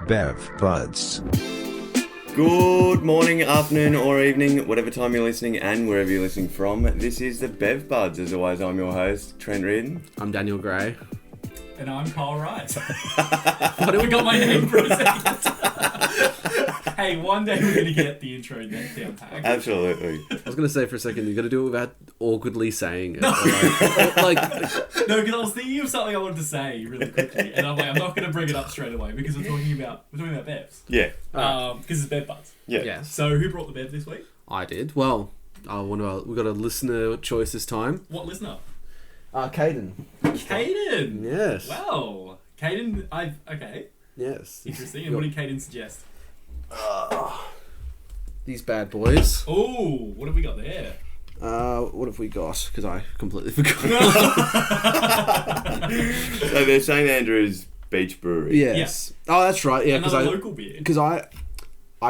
Bev Buds. Good morning, afternoon, or evening, whatever time you're listening and wherever you're listening from. This is the Bev Buds. As always, I'm your host, Trent Reardon. I'm Daniel Gray. And I'm Kyle Rice. I forgot my name for a second. Hey, one day we're going to get the intro down pat. Absolutely. I was going to say for a second, you got to do it without awkwardly saying it. No. No, because I was thinking of something I wanted to say really quickly, and I'm like, I'm not going to bring it up straight away because we're talking about Bevs. Yeah. Because it's Bev Buds. Yeah. Yes. So who brought the Bev this week? I did. Well, we got a listener choice this time. What listener? Caden. Caden. Yes. Wow. Caden. Okay. Yes. Interesting. And what did Caden suggest? These bad boys. Oh, what have we got there? What have we got? Because I completely forgot. So they're St. Andrew's Beach Brewery. Yes. Yeah. Oh, that's right. Yeah, Another local beer. Because I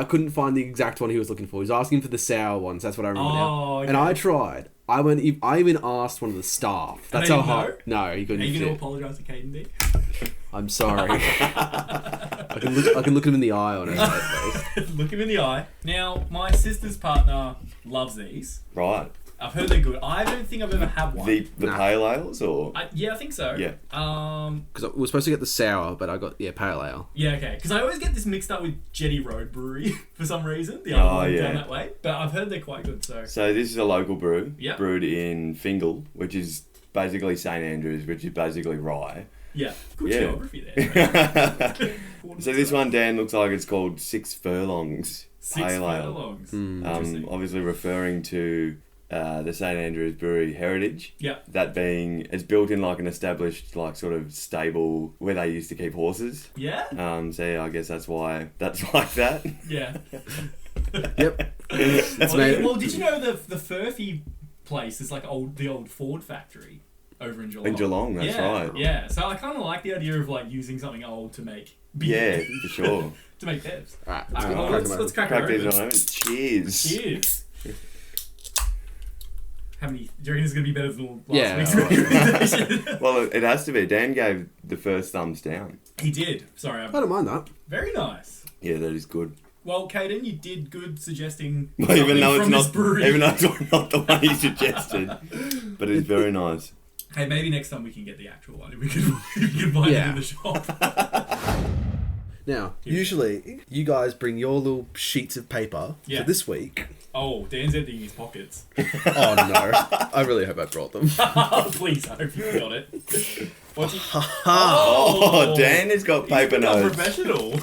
couldn't find the exact one he was looking for. He was asking for the sour ones. That's what I remember now. Okay. And I tried. I even asked one of the staff. That's how hard. No, he couldn't. Are you going to apologise to Caden D? I'm sorry. I can look him in the eye on it. At least. Look him in the eye. Now, my sister's partner loves these. Right. I've heard they're good. I don't think I've ever had one. The pale ales, or? Yeah, I think so. Yeah. Because we were supposed to get the sour, but I got pale ale. Yeah, okay. Because I always get this mixed up with Jetty Road Brewery for some reason. The other one down that way. But I've heard they're quite good. So this is a local brew. Yep. Brewed in Fingal, which is basically St. Andrews, which is basically rye. Yeah. Good geography there. So this one, Dan, looks like it's called Six Furlongs. Six Pale Ale. Furlongs. Interesting. Obviously referring to the St. Andrews Brewery heritage. Yeah. That being, it's built in like an established like sort of stable where they used to keep horses. Yeah? So yeah, I guess that's why that's like that. Yeah. Yep. Well, did you know the Furphy place is like the old Ford factory over in Geelong? In Geelong, that's right. Yeah, so I kind of like the idea of like using something old to make beer. Yeah, for sure. To make bevs. Alright, Let's crack these it on. Cheers. Cheers. How many? Do you reckon it's going to be better than last Yeah. week's recommendation? Well, it has to be. Dan gave the first thumbs down. He did. Sorry. I don't mind that. Very nice. Yeah, that is good. Well, Caden, you did good suggesting Even though from it's this brewery. even though it's not the one he suggested, but it's very nice. Hey, maybe next time we can get the actual one if we can find it in the shop. Now, usually you guys bring your little sheets of paper for this week. Oh, Dan's emptying his pockets. Oh no! I really hope I brought them. Please, I hope you got it. What's he? Oh, Dan has got paper He's notes. professional.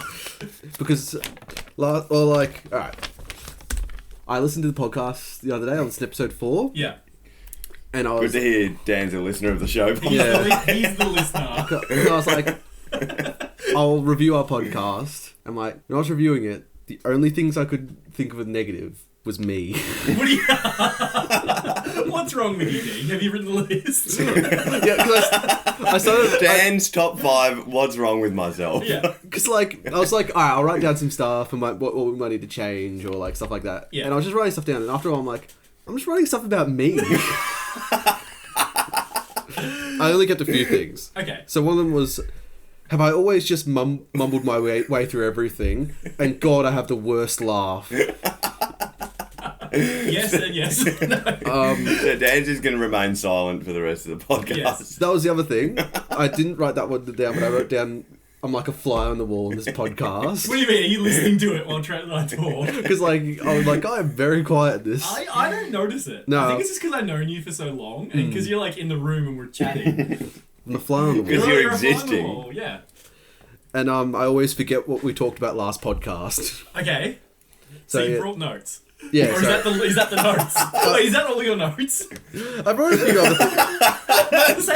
Because, alright. I listened to the podcast the other day. I listened to episode 4. Yeah. And I Good was... to hear Dan's a listener of the show. Yeah. He's the listener. And I was like, I'll review our podcast. And like, when I was reviewing it, the only things I could think of as negative was me. What do you... What's wrong with you, Dean? Have you written the list? Yeah, because I started... Dan's top 5, what's wrong with myself? Yeah. Because like, I was like, alright, I'll write down some stuff and like, what we might need to change or like stuff like that. Yeah. And I was just writing stuff down. And after a while, I'm like, I'm just writing stuff about me. I only kept a few things. Okay. So one of them was, have I always just mumbled my way through everything? And God, I have the worst laugh. Yes and yes. No. So Dan's just going to remain silent for the rest of the podcast. Yes. That was the other thing. I didn't write that one down, but I wrote down, I'm like a fly on the wall in this podcast. What do you mean? Are you listening to it while Trent and I talk? Because like, I was like, I'm very quiet at this. I don't notice it. No. I think it's just because I've known you for so long and because you're like in the room and we're chatting. I'm a fly on the wall. Because you're a fly on the existing. wall, yeah. And I always forget what we talked about last podcast. Okay. So you yeah. brought notes. Yeah, Or is that the notes? Wait, is that all your notes? I wrote a few other things.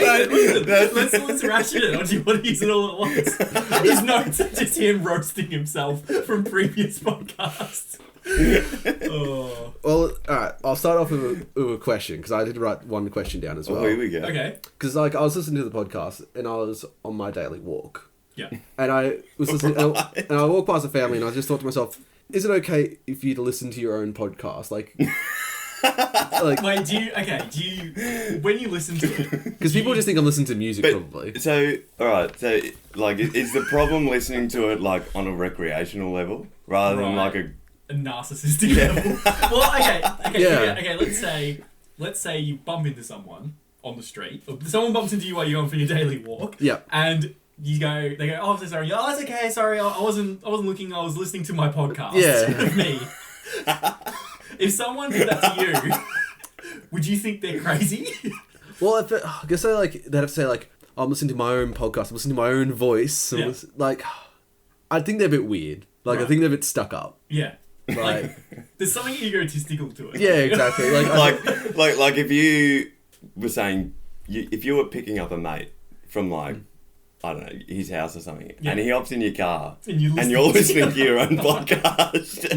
Let's ration it. Or do you want to use it all at once? His notes are just him roasting himself from previous podcasts. Oh. Well, alright, I'll start off with a question, because I did write one question down as well. Oh, here we go. Okay. Because like, I was listening to the podcast, and I was on my daily walk. Yeah. And I was listening, and I walked past a family, and I just thought to myself, is it okay if you to listen to your own podcast? Like, Like, Wait, when you listen to it... because people just think I'm listening to music, probably. So, alright, so, like, is the problem listening to it, like, on a recreational level? Rather than, like, a narcissistic level? Well, okay, Yeah. okay, let's say you bump into someone on the street, or someone bumps into you while you're going for your daily walk, Yeah. and they go, oh, I'm so sorry. Oh, it's okay, sorry, I wasn't looking, I was listening to my podcast. Yeah. Of me. If someone did that to you, would you think they're crazy? Well, I guess they'd have to say, like, I'm listening to my own podcast, I'm listening to my own voice. Yeah. Like, I think they're a bit weird. Like, I Right. think they're a bit stuck up. Yeah. Like, There's something egotistical to it. yeah, exactly. like if you were saying, if you were picking up a mate from, like, I don't know, his house or something, Yeah. and he hops in your car, And you're you're listening to your own podcast.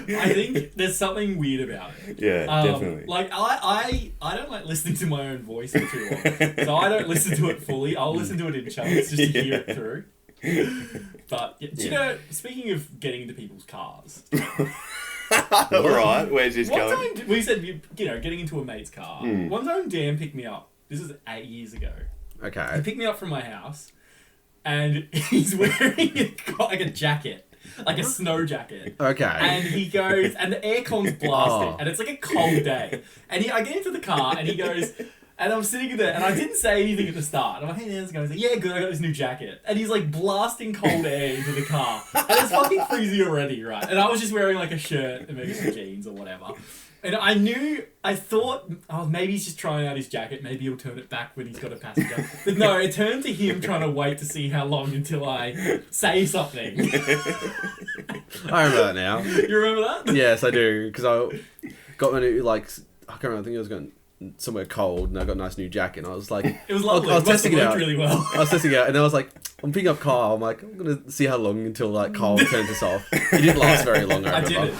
I think there's something weird about it. Yeah, definitely. Like, I don't like listening to my own voice for too long. So I don't listen to it fully. I'll listen to it in chunks just to hear it through. But, do you know, speaking of getting into people's cars... Alright, where's this One going? time, we said, getting into a mate's car. One time Dan picked me up. This was 8 years ago. He okay. picked me up from my house, and he's wearing like a jacket, like a snow jacket. Okay. And he goes, and the aircon's blasted, Oh. and it's like a cold day. And I get into the car, and he goes, and I'm sitting there, and I didn't say anything at the start. I'm like, hey, how's it going? He's like, yeah, good, I got this new jacket. And he's like blasting cold air into the car. And it's fucking freezing already, right? And I was just wearing like a shirt and maybe some jeans or whatever. And I thought, oh, maybe he's just trying out his jacket. Maybe he'll turn it back when he's got a passenger. But no, it turned to him trying to wait to see how long until I say something. I remember that now. You remember that? Yes, I do. Because I got my new, like, I can't remember, I think I was going somewhere cold and I got a nice new jacket and I was like... It was lovely. I was It must testing have it worked out. really well. I was testing it out and then I was like, I'm picking up Kyle. I'm like, I'm going to see how long until, like, Kyle turns this off. It didn't last very long, I I remember. did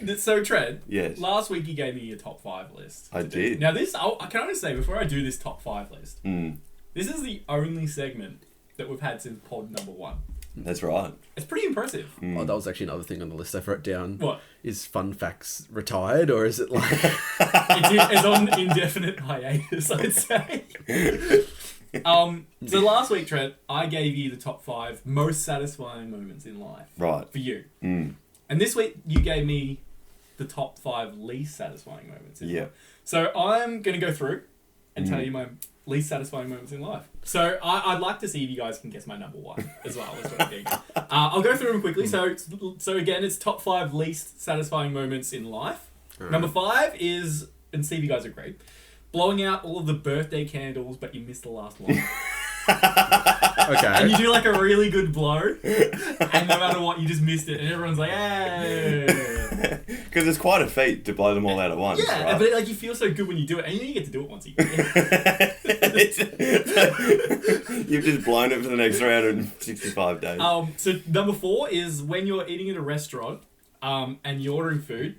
it. So, Tread, Yes. last week you gave me your top 5 list. I did. Now, I can only say, before I do this top 5 list, this is the only segment that we've had since pod number 1. That's right. It's pretty impressive. Oh, that was actually another thing on the list I wrote down. What? Is Fun Facts retired or is it like... It's on indefinite hiatus, I'd say. So last week, Trent, I gave you the top 5 most satisfying moments in life. Right. For you. And this week, you gave me the top 5 least satisfying moments in Yeah. life. So I'm going to go through and tell you my least satisfying moments in life. So I'd like to see if you guys can guess my number 1 as well. That's what I think. I'll go through them quickly. So again, it's top 5 least satisfying moments in life. Number 5 is, and see if you guys agree, blowing out all of the birthday candles, but you missed the last one. Okay. And you do like a really good blow, and no matter what, you just missed it, and everyone's like, hey. Because it's quite a feat to blow them all out at once, Yeah, right? but like you feel so good when you do it, and you get to do it once a year. You've just blown it for the next 365 days. So number 4 is when you're eating at a restaurant, and you're ordering food.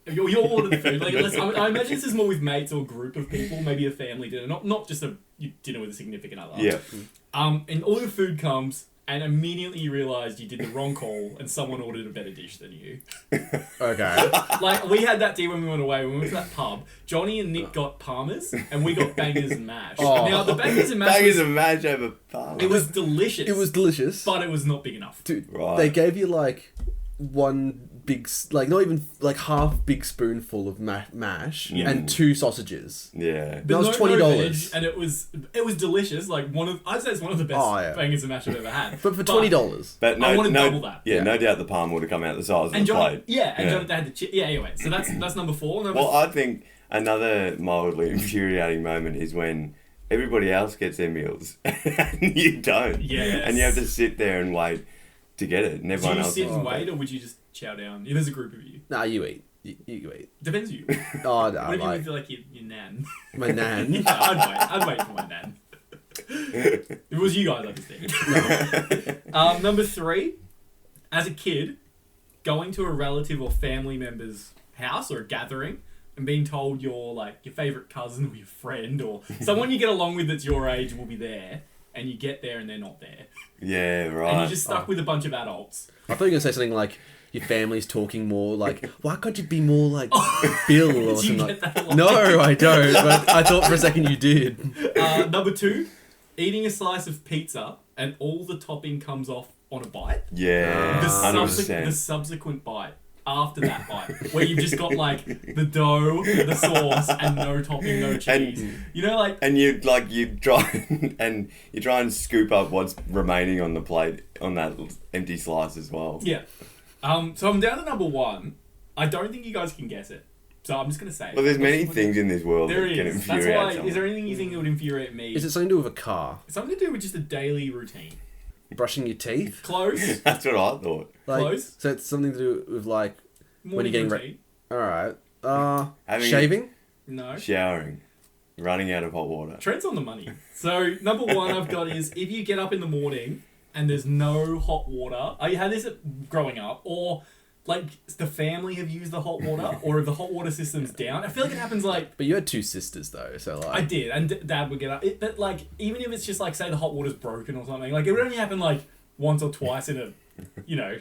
You're ordering food. Like, I imagine this is more with mates or a group of people, maybe a family dinner, not just a dinner with a significant other. Yeah. And all your food comes, and immediately you realise you did the wrong call, and someone ordered a better dish than you. Okay. Like, we had that day when we went away, when we went to that pub. Johnny and Nick got Palmers, and we got bangers and mash. Oh. Now, the bangers and mash, Bangers and mash over parma. it was delicious. It was delicious. But it was not big enough. Dude, Right. they gave you like one big, like not even like half big spoonful of mash Yeah. and 2 sausages. Yeah. That was No $20. veg, and it was delicious. Like I'd say it's one of the best Oh, yeah. bangers and mash I've ever had. But for $20. But I wanna no, double that. Yeah, Yeah. no doubt the palm would have come out the size of And the Johnny, plate. yeah, and Yeah. Johnny, they had the yeah. Anyway, so that's number 4. Number Well, I think another mildly infuriating moment is when everybody else gets their meals and you don't. Yes. And you have to sit there and wait to get it. And do everyone you else. sit and wait, or would you just chow down? If there's a group of you, Nah, you eat. You eat. depends you. Oh, no, What if you like feel like your nan? my nan. Yeah, I'd wait for my nan. If it was you guys, I'd just eat. Number 3, as a kid, going to a relative or family member's house or a gathering and being told your favourite cousin or your friend or someone you get along with that's your age will be there, and you get there and they're not there. Yeah, right. And you're just stuck with a bunch of adults. I thought you were going to say something like your family's talking more. Like, why can't you be more like Bill or Did you something? get Like, that line? no, I don't. But I thought for a second you did. Number 2, eating a slice of pizza and all the topping comes off on a bite. Yeah, The, 100%. the subsequent bite after that bite, where you've just got like the dough, the sauce, and no topping, no cheese. You know, like And you try and scoop up what's remaining on the plate on that empty slice as well. yeah. So I'm down to number 1. I don't think you guys can guess it, so I'm just gonna say. Well, there's many things in this world There that can is. That's infuriate why. someone. Is there anything you think that would infuriate me? Is it something to do with a car? Something to do with just a daily routine? Brushing your teeth? Close. That's what I thought. Like, Close. So it's something to do with like Morning getting routine. Alright. Having Shaving? No. Showering, running out of hot water. Trent's on the money. So number 1 I've got is if you get up in the morning and there's no hot water. I had this growing up, or like the family have used the hot water, or if the hot water system's down. I feel like it happens like. But you had 2 sisters though, so like... I did, and Dad would get up. But like, even if it's just like, say the hot water's broken or something, like it would only happen like once or twice in a, you know,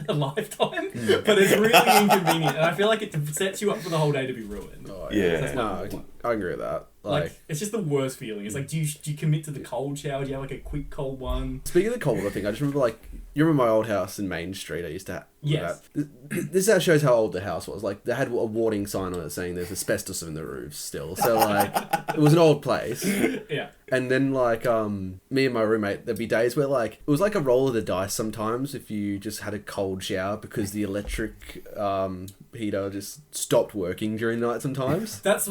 a lifetime. But it's really inconvenient, and I feel like it sets you up for the whole day to be ruined. Oh, Yeah. That's No, my I one. can agree with that. Like, Like, it's just the worst feeling. It's like, do you commit to the cold shower? Do you have like a quick cold one? speaking of the cold water thing, I just remember like... You remember my old house in Main Street? I used to have... Yes. This shows how old the house was. Like, they had a warning sign on it saying there's asbestos in the roofs still. So, like, it was an old place. Yeah. And then, like, me and my roommate, there'd be days where, like, it was like a roll of the dice sometimes if you just had a cold shower because the electric heater just stopped working during the night sometimes. So that's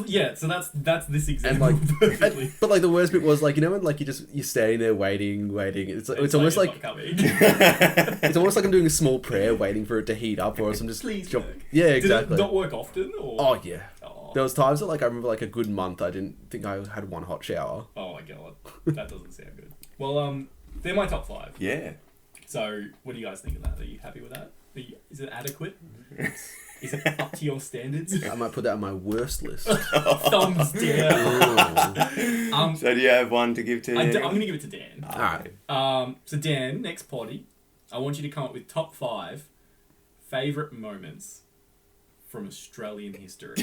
this And, example like, perfectly. but, like, the worst bit was, like, you know when, like, you're standing there waiting. It's almost like... It's not coming. It's almost like I'm doing a small prayer waiting for it to heat up, or else I'm just... Please jump- work. Yeah, Did exactly. it not work often? Or? Oh, yeah. Oh. There was times that, like, I remember, like, a good month, I didn't think I had one hot shower. Oh my god, that doesn't sound good. Well, they're my top 5. Yeah. So, what do you guys think of that? Are you happy with that? Is it adequate? Is it up to your standards? I might put that on my worst list. Thumbs down. Ooh. So do you have one to give to? I'm going to give it to Dan. Alright. So Dan, next potty, I want you to come up with top 5 favourite moments from Australian history.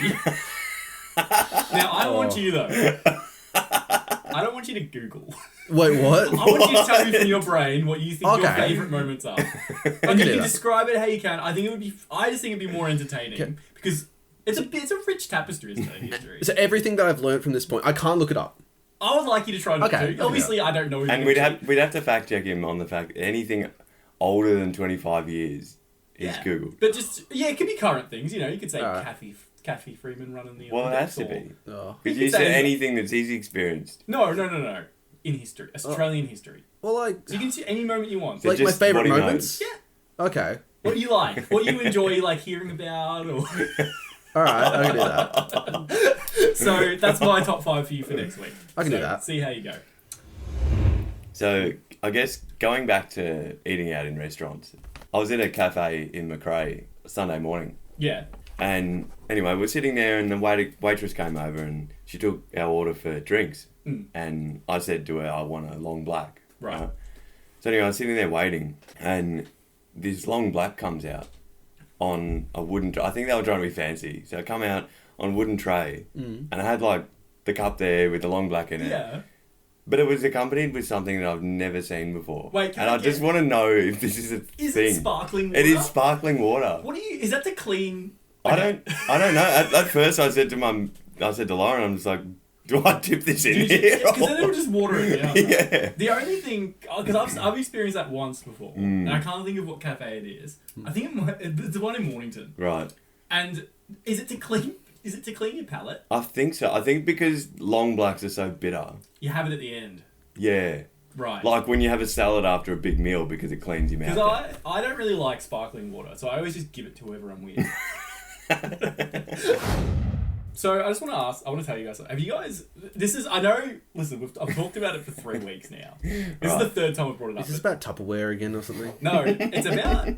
Now, I want you though. I don't want you to Google. Wait, what? I want you to tell me from your brain what you think your Okay. favourite moments are. And you do can that. describe it how you can. I just think it'd be more entertaining because it's a rich tapestry of Australian history. So everything that I've learned from this point, I can't look it up. I would like you to try not Okay, to. Obviously, I don't know. And we'd have to fact check him on the fact anything older than 25 years is Google. But just it could be current things. You know, you could say Alright. Kathy Freeman running the. Well, it has Olympics to be. Oh. Could You you could say say- anything that's he's experienced? No. In history, Australian history. Well, like, So you can see any moment you want. So like my just favourite what he moments? knows. Yeah. Okay. What do you like? What you enjoy, like hearing about, or Alright, I can do that. so that's my top 5 for you for next week. I can do So, that. See how you go. So I guess going back to eating out in restaurants, I was in a cafe in Macrae Sunday morning, Yeah. and anyway, we're sitting there, and the waitress came over, and she took our order for drinks, and I said to her, I want a long black. Right. So anyway, I was sitting there waiting, and this long black comes out on a wooden tray. I think they were trying to be fancy, so it come out on a wooden tray, and I had like the cup there with the long black in it. Yeah. But it was accompanied with something that I've never seen before. Wait, can and I I just want to know if this is a Is thing. it sparkling water? It is sparkling water. What do you? Is that to clean? I don't know. At first, I said to Lauren, I'm just like, do I dip this in here? Because then it would just water it down. Yeah. The only thing, because I've experienced that once before, and I can't think of what cafe it is. I think it's the one in Mornington. Right. And is it to clean? Is it to clean your palate? I think so. I think because long blacks are so bitter. You have it at the end, Yeah. right? Like when you have a salad after a big meal because it cleans your mouth. Because I don't really like sparkling water, so I always just give it to whoever I'm with. So I just want to ask, I want to tell you guys, have you guys, listen, I've talked about it for 3 weeks now. This is the third time I've brought it up. Is this about Tupperware again or something? No, it's about,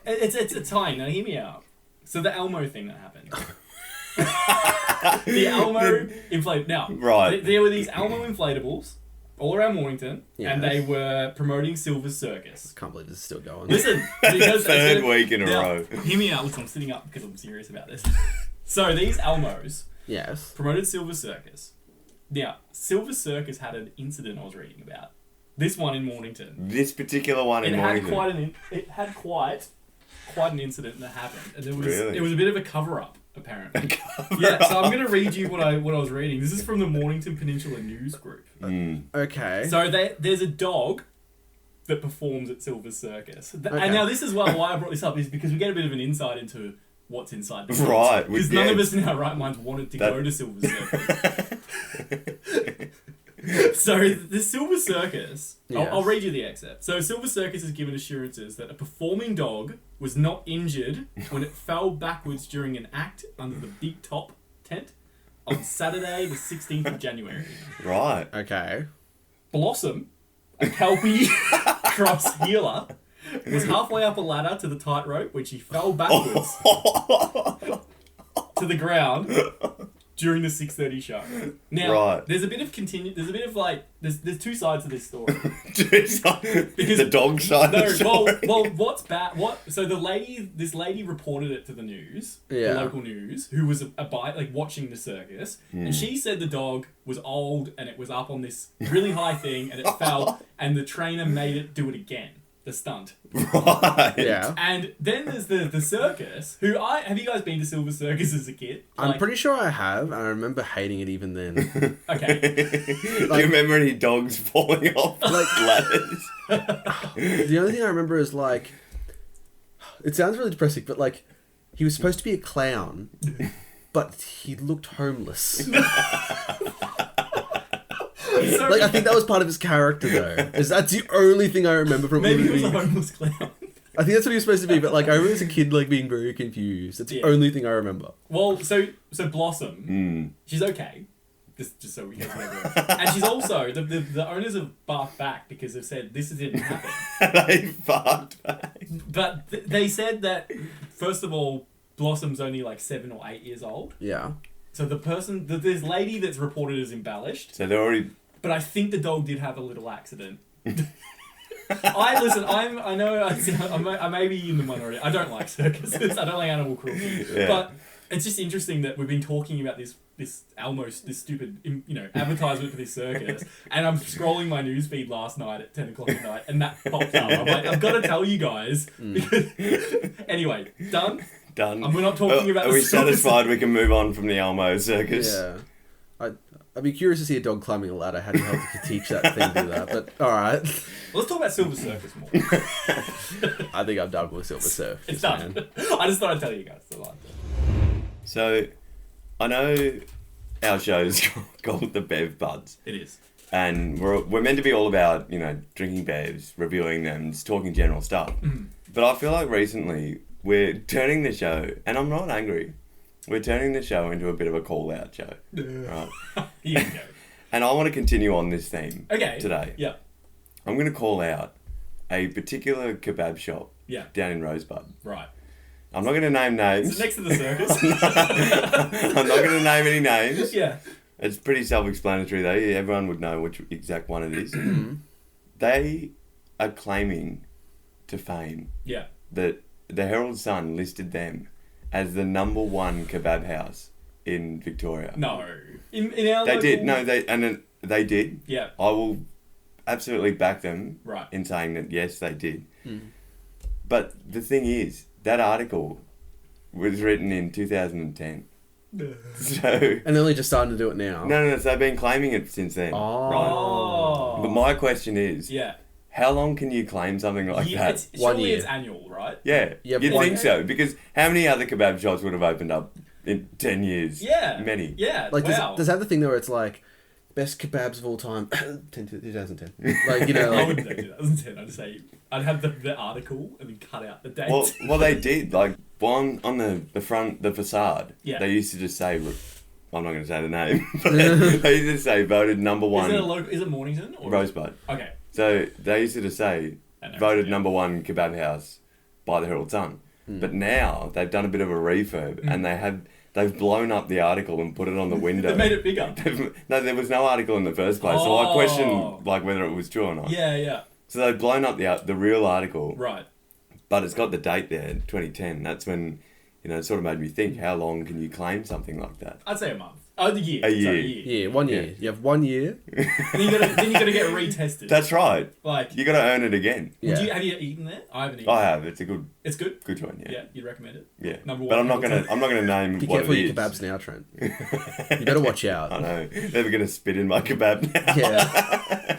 it's a tie, now hear me out. So the Elmo thing that happened. The Elmo inflate. Now, Right. there were these Elmo inflatables all around Mornington, Yes. and they were promoting Silver Circus. Can't believe this is still going. Listen, because Third week in a now, row. Hear me out. Listen, I'm sitting up because I'm serious about this. So these Elmos Yes. promoted Silver Circus. Now, Silver Circus had an incident I was reading about. This one in Mornington. This particular one in Mornington. It had quite an incident that happened, and Really? it was a bit of a cover up apparently. Yeah, so I'm going to read you what I was reading. This is from the Mornington Peninsula News Group. Okay. So there's a dog that performs at Silver Circus. And now this is why I brought this up is because we get a bit of an insight into what's inside the cult. Right. Because none of us in our right minds wanted to go to Silver Circus. So the Silver Circus, Yes. I'll read you the excerpt. So Silver Circus has given assurances that a performing dog was not injured when it fell backwards during an act under the Big Top tent on Saturday the 16th of January. Right. Okay. Blossom, a Kelpie cross healer, was halfway up a ladder to the tightrope when she fell backwards to the ground during the 6:30 show. Now, Right. there's a bit of there's two sides to this story. Because the dog side of the story. well, what's bad? So this lady reported it to the news, Yeah. the local news, who was watching the circus, and she said the dog was old and it was up on this really high thing and it fell, and the trainer made it do it again, the stunt. Right. Yeah. And then there's the circus. Have you guys been to Silver Circus as a kid? I'm pretty sure I have, and I remember hating it even then. Okay. Do you remember any dogs falling off ladders? The only thing I remember is like, it sounds really depressing, but like, he was supposed to be a clown, but he looked homeless. So, Like, I think that was part of his character, though. That's the only thing I remember from maybe the he was a movie. homeless clown. I think that's what he was supposed to be, but like, I remember as a kid, like, being very confused. That's the Yeah. only thing I remember. Well, so Blossom, she's okay. Just so we get to and she's also the owners have barked back because they've said this didn't happen. They fucked back. But they said that first of all, Blossom's only like 7 or 8 years old. Yeah. So this lady that's reported as embellished. So they're already... But I think the dog did have a little accident. I know I may be in the minority. I don't like circuses. I don't like animal cruelty. Yeah. But it's just interesting that we've been talking about this stupid advertisement for this circus, and I'm scrolling my newsfeed last night at 10 o'clock at night, and that pops up. I'm like, I've got to tell you guys because anyway, done. Done. And we're not talking about. Are we satisfied we can move on from the Elmo circus? Yeah. I'd be curious to see a dog climbing a ladder. How do you help to teach that thing to do that? But alright. Let's talk about Silver Circus more. I think I'm done with Silver Surf. It's done. I just thought I'd tell you guys. So, I know our show's called the Bev Buds. It is. And we're meant to be all about, drinking bevs, reviewing them, just talking general stuff. But I feel like recently we're turning the show, and I'm not angry, we're turning the show into a bit of a call-out show. Right? Here you go. And I want to continue on this theme today. Yeah. I'm going to call out a particular kebab shop down in Rosebud. Right. I'm not going to name names. Is it next to the circus? I'm not going to name any names. Yeah. It's pretty self-explanatory though. Everyone would know which exact one it is. They are claiming to fame that the Herald Sun listed them as the number 1 kebab house in Victoria. No. In our They local... did. No, they did. Yeah. I will absolutely back them Right. in saying that yes, they did. But the thing is, that article was written in 2010. So And they're only just starting to do it now. no, so they've been claiming it since then. Oh. But my question is, Yeah. how long can you claim something like that? One year. It's annual, right? Yeah, Yeah, you'd one- think so, because how many other kebab shops would have opened up in 10 years? Yeah. Many. Yeah. Like, wow. does that the thing though where it's like, best kebabs of all time, 2010. Like, I like, wouldn't say 2010. I'd say I'd have the article and then cut out the date. Well, they did. Like, on the front, the facade, Yeah. they used to just say, I'm not going to say the name, but they used to say voted number 1 Is it Mornington or Rosebud. Okay. So they used to just say I know, voted yeah. number 1 kebab house by the Herald Sun. But now they've done a bit of a refurb and they've they've blown up the article and put it on the window. They made it bigger. No, there was no article in the first place, so I questioned like whether it was true or not. Yeah. So they've blown up the real article, Right. but it's got the date there, 2010. That's when, it sort of made me think, how long can you claim something like that? I'd say a month. Oh, the year. A year. Sorry, Yeah, 1 year. Yeah. You have 1 year. then you gotta get retested. That's right. Like, You got to earn it again. Yeah. have you eaten there? I haven't eaten. I have. It's a good It's good. one. Yeah. Yeah, you'd recommend it. Yeah. Number one. But I'm not gonna name Be what careful it your is. kebabs now, Trent. You better watch out. I know. They're gonna spit in my kebab now. Yeah.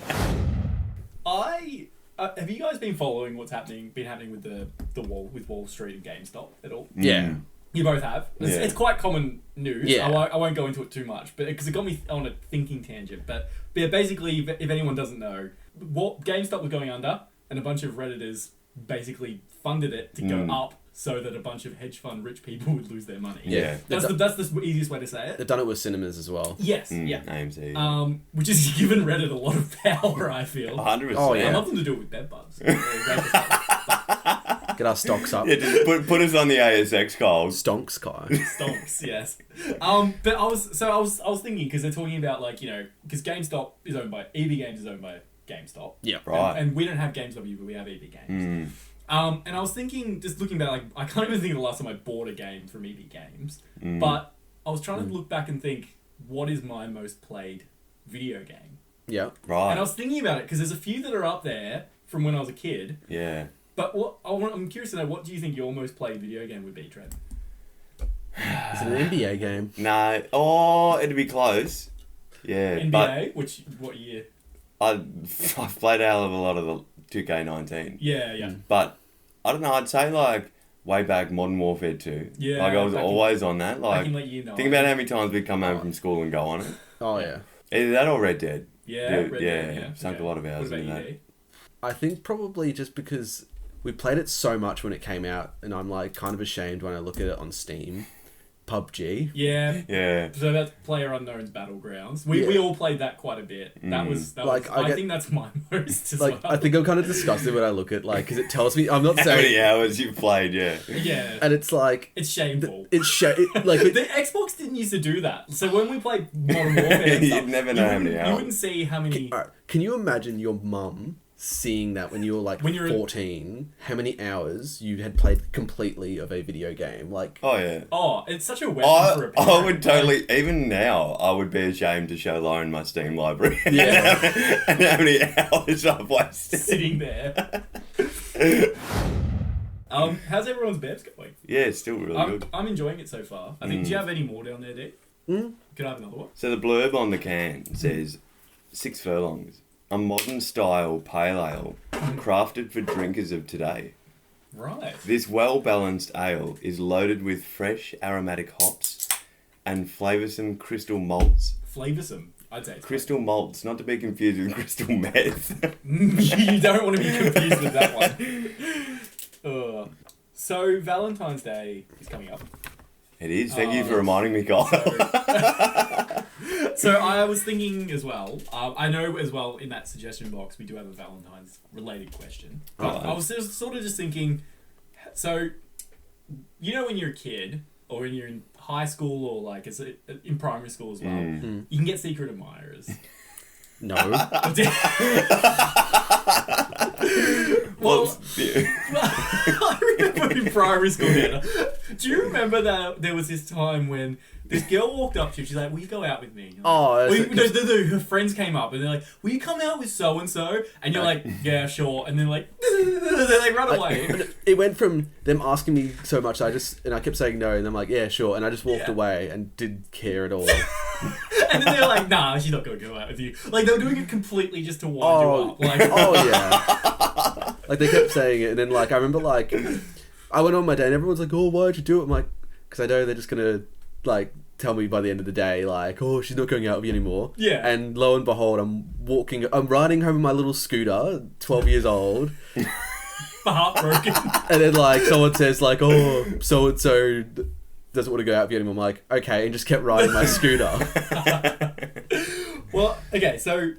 Have you guys been following what's happening with the Wall Street and GameStop at all? Yeah. You both have. It's quite common news. Yeah. I won't go into it too much, but because it got me on a thinking tangent. But yeah, basically, if anyone doesn't know, GameStop was going under, and a bunch of Redditors basically funded it to go up, so that a bunch of hedge fund rich people would lose their money. Yeah. That's the easiest way to say it. They've done it with cinemas as well. Yes. Yeah. AMC. Which has given Reddit a lot of power, I feel. 100%. Oh, I'd yeah. love them to do it with bed bugs. Get our stocks up. Yeah, just put us on the ASX, Kyle. Stonks, Kai. Stonks, yes. But I was thinking, because they're talking about because GameStop is owned by EB Games is owned by GameStop. Yeah. Right. And we don't have GameStop, but we have EB Games. And I was thinking, just looking back, I can't even think of the last time I bought a game from EB Games. But I was trying to look back and think, what is my most played video game? Yeah. Right. And I was thinking about it because there's a few that are up there from when I was a kid. Yeah. But I'm curious to know, what do you think your most played video game would be, Trent? Is it an NBA game? No. Oh, it'd be close. Yeah. NBA? What year? I've played a hell of a lot of the 2K19. Yeah. But I don't know. I'd say way back Modern Warfare 2. Yeah, I was always on that. Back in year 9. Think about how many times we'd come home from school and go on it. Oh, yeah. Either that or Red Dead. Yeah, Red Dead, Sunk a lot of hours in that. I think probably just because we played it so much when it came out, and I'm kind of ashamed when I look at it on Steam. PUBG. Yeah. Yeah. So that's PlayerUnknown's Battlegrounds. We all played that quite a bit. That was I think that's my most as well. I think I'm kind of disgusted when I look at because it tells me I'm not How saying many hours you've played, yeah. Yeah. and it's It's shameful. the Xbox didn't used to do that. So when we played Modern Warfare and stuff, You'd never know how many hours. You wouldn't see how many. Alright, can you imagine your mum seeing that when you were When you're 14, how many hours you had played completely of a video game? Oh, yeah. Oh, it's such a weapon for a parent. I would totally, even now, I would be ashamed to show Lauren my Steam library. Yeah. And how many hours I've wasted. Sitting there. How's everyone's bevs going? Yeah, it's still really good. I'm enjoying it so far. I think. Do you have any more down there, Dick? Could I have another one? So the blurb on the can says 6 furlongs. A modern style pale ale crafted for drinkers of today. Right. This well-balanced ale is loaded with fresh aromatic hops and flavoursome crystal malts. Flavoursome, I'd say. Crystal malts, not to be confused with crystal meth. You don't want to be confused with that one. So Valentine's Day is coming up. It is. Thank you for reminding me, Kyle. So I was thinking as well, I know as well in that suggestion box we do have a Valentine's related question. But I was sort of just thinking, so, when you're a kid, or when you're in high school, or in primary school as well, you can get secret admirers. No. Well, I remember in primary school, Hannah. Do you remember that there was this time when this girl walked up to you, she's like, will you go out with me? Her friends came up and they're like, will you come out with so-and-so? And you're like, yeah, sure. And then they run away. It went from them asking me so much, I kept saying no, and I'm like, yeah, sure. And I just walked away and didn't care at all. And then they're like, nah, she's not going to go out with you. They were doing it completely just to wind you up. Yeah. They kept saying it, and then I remember I went on my day and everyone's like, oh, why'd you do it? I'm like, because I know they're just gonna tell me by the end of the day oh, she's not going out with you anymore. Yeah. And lo and behold, I'm riding home in my little scooter, 12 years old. Heartbroken. And then someone says oh, so and so doesn't want to go out with you anymore. I'm like, okay, and just kept riding my scooter. Well, okay, so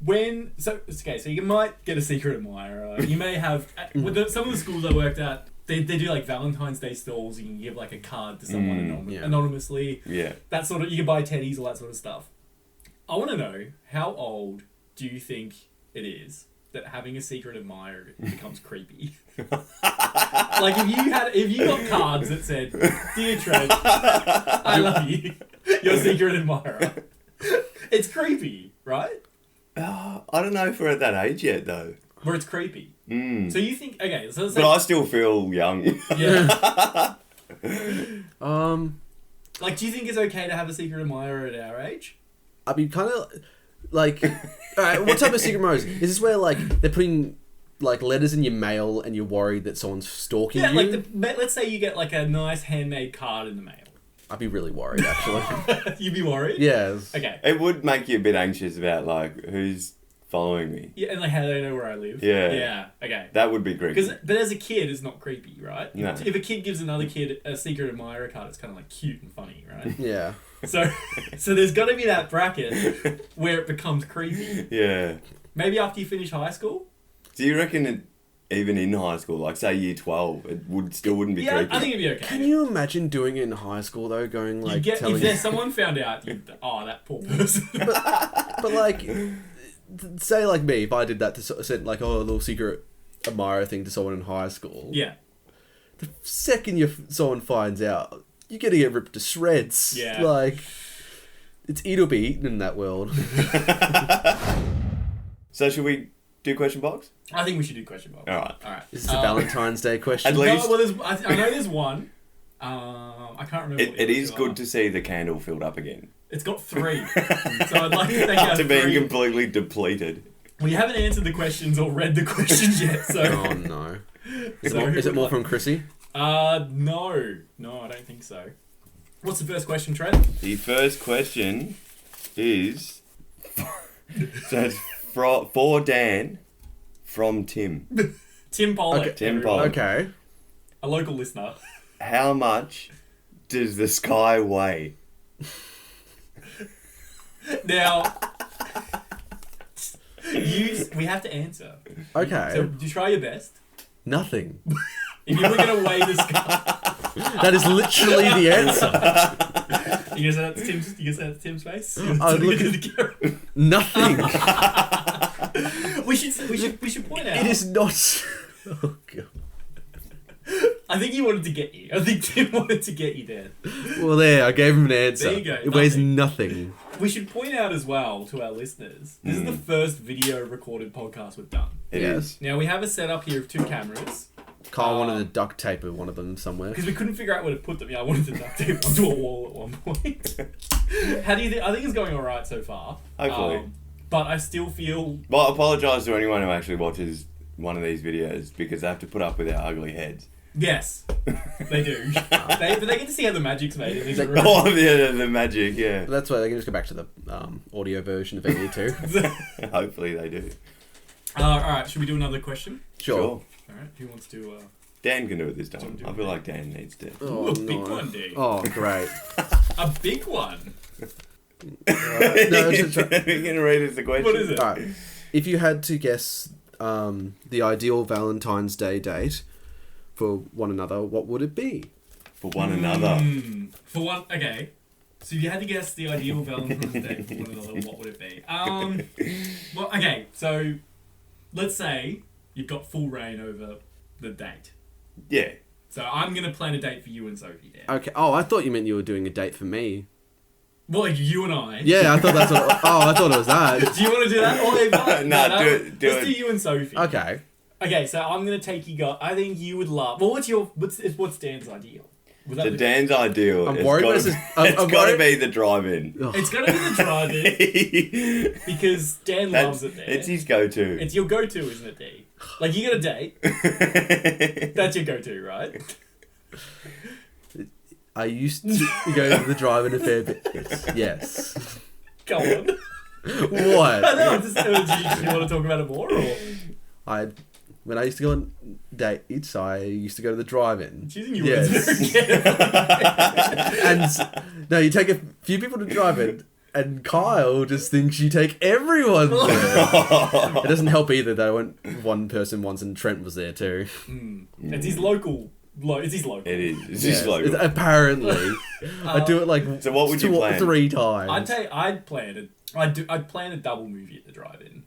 you might get a secret admirer. You may have with some of the schools I worked at. They do like Valentine's Day stalls. You can give like a card to someone anonymously. Yeah. That sort of, you can buy teddies, all that sort of stuff. I want to know, how old do you think it is that having a secret admirer becomes creepy? Like if you got cards that said, "Dear Trent, I love you, your secret admirer." It's creepy, right? I don't know if we're at that age yet, though. Where it's creepy. So you think, okay, so let's But I still feel young. yeah. Like, do you think it's okay to have a secret admirer at our age? I'd be kind of like, alright, what type of secret admirer is this? Where like they're putting like letters in your mail and you're worried that someone's stalking you? Yeah, like let's say you get like a nice handmade card in the mail. I'd be really worried, actually. You'd be worried? Yes. Okay. It would make you a bit anxious about, like, who's following me. Yeah, and like how do they know where I live? Yeah. Yeah, okay. That would be creepy. But as a kid, it's not creepy, right? No. If a kid gives another kid a secret admirer card, it's kind of like cute and funny, right? Yeah. So there's got to be that bracket where it becomes creepy. Yeah. Maybe after you finish high school? Do you reckon it, even in high school, like say year 12, it wouldn't be creepy? I think it'd be okay. Can you imagine doing it in high school, though? Going like, telling... If there's someone found out, that poor person. but like, say like me, if I did that to send like a little secret admirer thing to someone in high school. Yeah. The second someone finds out, you're gonna get ripped to shreds. Yeah. Like, it'll be eaten in that world. So should we do question box? I think we should do question box. All right. This is a Valentine's Day question. At least... No, well, I know there's one. I can't remember. It is good to see the candle filled up again. It's got 3. So I'd like to thank After our being 3. completely depleted. We haven't answered the questions or read the questions yet, so... Oh no. Is it more from Chrissy? No, I don't think so. What's the first question, Trent? The first question is... so it's for Dan from Tim. Tim Pollock. Okay. Tim everyone. Pollock. Okay. A local listener. How much does the sky weigh? Now, we have to answer. Okay. So, do you try your best? Nothing. If you were going to weigh the sky... That is literally the answer. You gonna say that to Tim's face? Nothing. We should point out. It is not. Oh god. I think he wanted to get you. I think Tim wanted to get you there. Well, there, I gave him an answer. There you go. It weighs nothing. We should point out as well to our listeners, this is the first video recorded podcast we've done. It is. Now, we have a setup here of 2 cameras. Kyle wanted to duct tape one of them somewhere. Because we couldn't figure out where to put them. Yeah, I wanted to duct tape onto a wall at one point. How do you think? I think it's going alright so far. Hopefully. But I still feel... Well, I apologise to anyone who actually watches one of these videos because they have to put up with our ugly heads. Yes, they do. But they get to see how the magic's made in these rooms. Oh, yeah, the magic, yeah. But that's why they can just go back to the audio version if they need to. Hopefully they do. Alright, should we do another question? Sure. Alright, who wants to... Dan can do it this time. I feel like Dan needs to. Oh, a big one, dude. Oh, great. A big one? No, just We're going to read us the question. What is it? Alright. If you had to guess the ideal Valentine's Day date for one another, what would it be? For one another. Okay. So if you had to guess the ideal Valentine's Day for one another, what would it be? Well, okay, so let's say you've got full reign over the date. Yeah. So I'm going to plan a date for you and Sophie, Dan. Okay. Oh, I thought you meant you were doing a date for me. Well, like you and I. Yeah, I thought that's what... Oh, I thought it was that. Do you want to do that? Or No, do it. Let's do you and Sophie. Okay. Okay, so I'm going to take you guys... I think you would love... Well, what's Dan's ideal? Dan's ideal. I'm worried about this. It's got to be the drive-in. It's got to be the drive-in because Dan loves it there. It's his go-to. It's your go-to, isn't it, D? Like, you got a date. That's your go-to, right? I used to go to the drive-in a fair bit. Yes. Go on. What? I know, do you want to talk about it more, or...? When I used to go on dates, I used to go to the drive-in. Choosing your words very carefully. And no, you take a few people to drive-in, And Kyle just thinks you take everyone there. It doesn't help either that I went one person once and Trent was there too. It's his local. It's his local. It is. It's just like. Apparently. I do it like So what would you plan? 3 times. I'd plan a double movie at the drive-in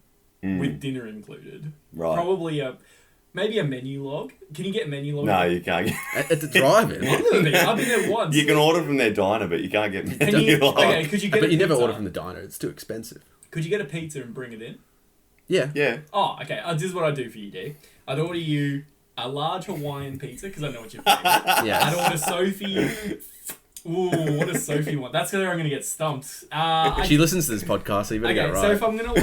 with dinner included. Right. Probably maybe a menu log. Can you get menu log? No, you can't get. At the drive-in. I've been there once. You can order from their diner, but you can't get. Can you, okay, could you get? But you never pizza? order from the diner. It's too expensive. Could you get a pizza and bring it in? Yeah. Yeah. Oh, okay. This is what I'd do for you, D. I'd order you a large Hawaiian pizza because I know what your favorite. Yes. I'd order Sophie. Ooh, what does Sophie want? That's where I'm gonna get stumped. She listens to this podcast, so you better get it right. So if I'm gonna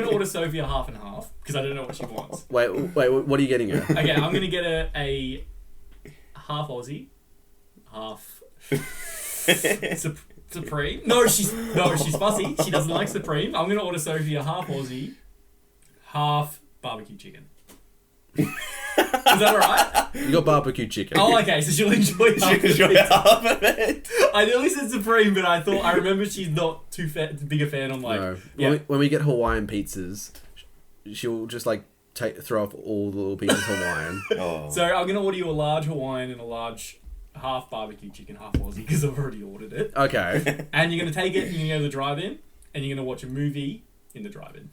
order Sophie a half and half because I don't know what she wants. Wait, what are you getting her? Okay, I'm gonna get a half Aussie, half Supreme. No, she's fussy. She doesn't like Supreme. I'm gonna order Sophie a half Aussie, half barbecue chicken. Is that alright? You got barbecue chicken. Oh, okay, so she'll enjoy half of it. I nearly said Supreme, but I remember she's not too big a fan on like... No. Yeah. When we get Hawaiian pizzas, she'll just like throw off all the little pieces Hawaiian. Oh. So I'm going to order you a large Hawaiian and a large half barbecue chicken, half Aussie, because I've already ordered it. Okay. And you're going to take it, and you're going to go to the drive-in, and you're going to watch a movie in the drive-in.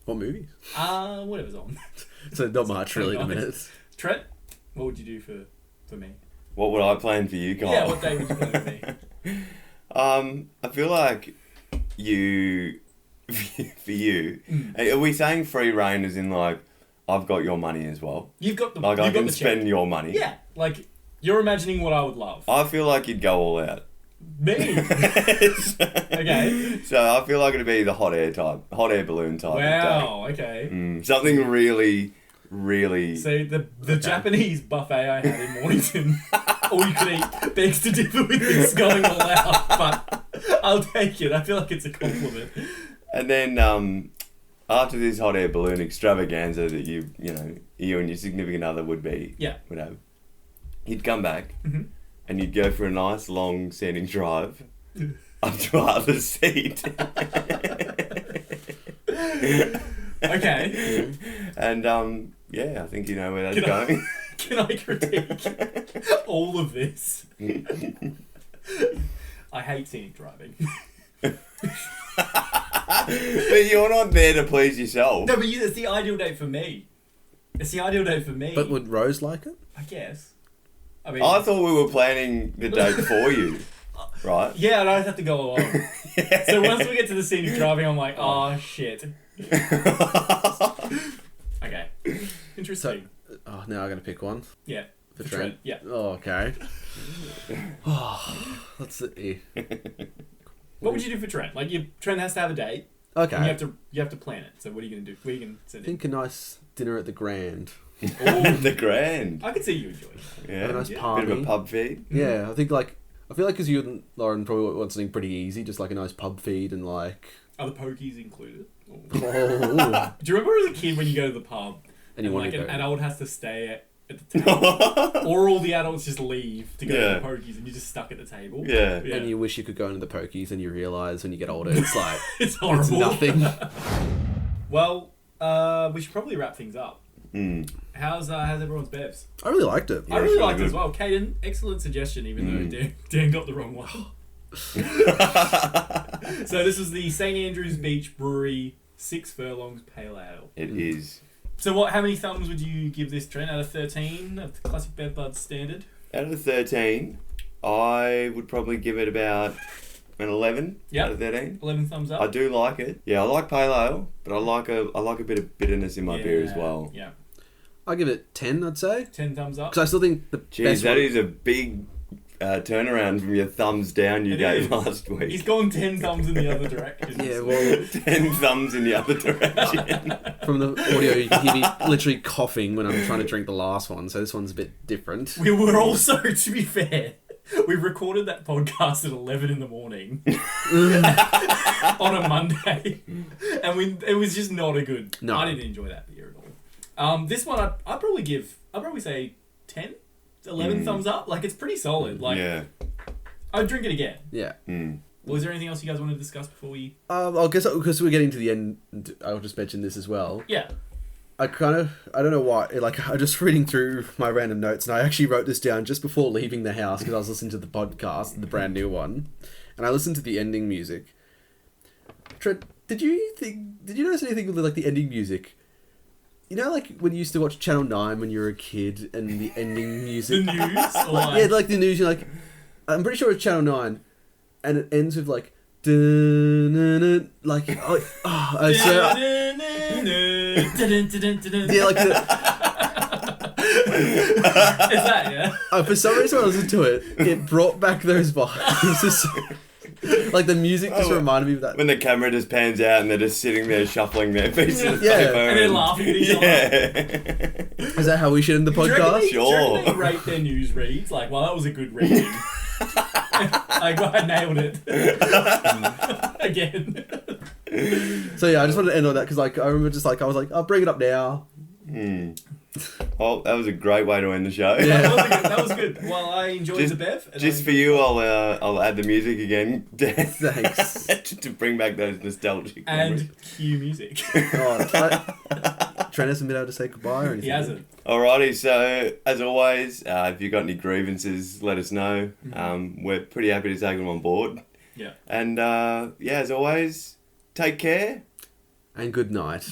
What movies? Whatever's on. So not much really in a minute. Trent, what would you do for me? What would I plan for you, Kyle? Yeah, what day would you plan for me? I feel like you, for you, are we saying free reign as in like, I've got your money as well? You've got the Like you've I got can the spend check. your money? Yeah, like you're imagining what I would love. I feel like you'd go all out. Me. Okay. So I feel like it'd be the hot air balloon type. Wow. Okay. Something really, really. So the Japanese buffet I had in Mornington, all you could eat, begs to differ with this going all out, but I'll take it. I feel like it's a compliment. And then after this hot air balloon extravaganza that you and your significant other would have, you'd come back and you'd go for a nice long scenic drive up to our other seat. Okay. And I think you know where that's going. Can I critique all of this? I hate scenic driving. But you're not there to please yourself. No, but it's the ideal date for me. It's the ideal date for me. But would Rose like it? I guess. I mean, I thought we were planning the date for you, right? yeah, and I have to go along. So once we get to the scenic driving, I'm like, oh shit. Okay. Interesting. Now I gotta pick one. Yeah. For Trent. Yeah. Oh, okay. Let's see. What would you do for Trent? Like, Trent has to have a date. Okay. And you have to plan it. So what are you gonna do? Where are you gonna send I think a nice dinner at the Grand. The Grand. I could see you enjoying that. Yeah. A nice Bit party. of a pub feed. Yeah, I feel like because you and Lauren probably want something pretty easy, just like a nice pub feed and like. Are the pokies included? Oh. Do you remember as a kid when you go to the pub And you want like to an go. adult has to stay at the table, or all the adults just leave to go Yeah. to the pokies and you're just stuck at the table? Yeah. And you wish you could go into the pokies, and you realise when you get older, it's like It's horrible. it's nothing. Well, we should probably wrap things up. How's everyone's bevs? I really liked it. I really it's liked it really as well. Caden, excellent suggestion, even though Dan got the wrong one. So this was the St. Andrews Beach Brewery 6 Furlongs Pale Ale. It is. So how many thumbs would you give this, Trent, out of 13 of the Classic Bev Buds standard? Out of 13, I would probably give it about an 11 out of 13. 11 thumbs up? I do like it. Yeah, I like pale ale, but I like a bit of bitterness in my beer as well. Yeah. I'll give it 10, I'd say. 10 thumbs up? Because I still think the Jeez, best that one... is a big turnaround from your thumbs down you It gave is. last week. He's gone 10 thumbs in the other direction. Yeah, well, 10 thumbs in the other direction. from the audio, you can hear me literally coughing when I'm trying to drink the last one, so this one's a bit different. We were also, to be fair, we recorded that podcast at 11 in the morning on a Monday, and it was just not a good. No. I didn't enjoy that beer at all. This one I'd probably say 10, 11 thumbs up. Like, it's pretty solid. Like, Yeah. I'd drink it again. Yeah. Well, is there anything else you guys want to discuss before we... I guess because we're getting to the end, I'll just mention this as well. Yeah. I don't know why, like, I'm just reading through my random notes, and I actually wrote this down just before leaving the house, because I was listening to the podcast, the brand new one, and I listened to the ending music. Trent, did you notice anything with, like, the ending music? You know, like, when you used to watch Channel 9 when you were a kid, and the ending music... The news? Or Yeah, like the news, you're like... I'm pretty sure it's Channel 9, and it ends with, like... Dun-dun-dun, like... So, yeah, like the... Is that, yeah? For some reason when I listened to it, it brought back those vibes. It was just... Like, the music just reminded me of that. When the camera just pans out and they're just sitting there shuffling their pieces of Yeah. paper. And they're laughing at each other. Yeah. Is that how we should end the Do you reckon podcast? they- Sure. Do you reckon they rate their news reads? Like, well, that was a good reading. Like, well, I nailed it. Again. So yeah, I just wanted to end on that because, like, I remember just like I was like, I'll bring it up now. Well, that was a great way to end the show. Yeah. That was good. Well, I enjoyed the Bev. and Just I- for you, I'll add the music again. Thanks. To bring back those nostalgic memories. And cue music. Trent hasn't been able to say goodbye or anything. He hasn't. Alrighty, so as always, if you've got any grievances, let us know. We're pretty happy to take them on board. Yeah. And yeah, as always, take care. And good night.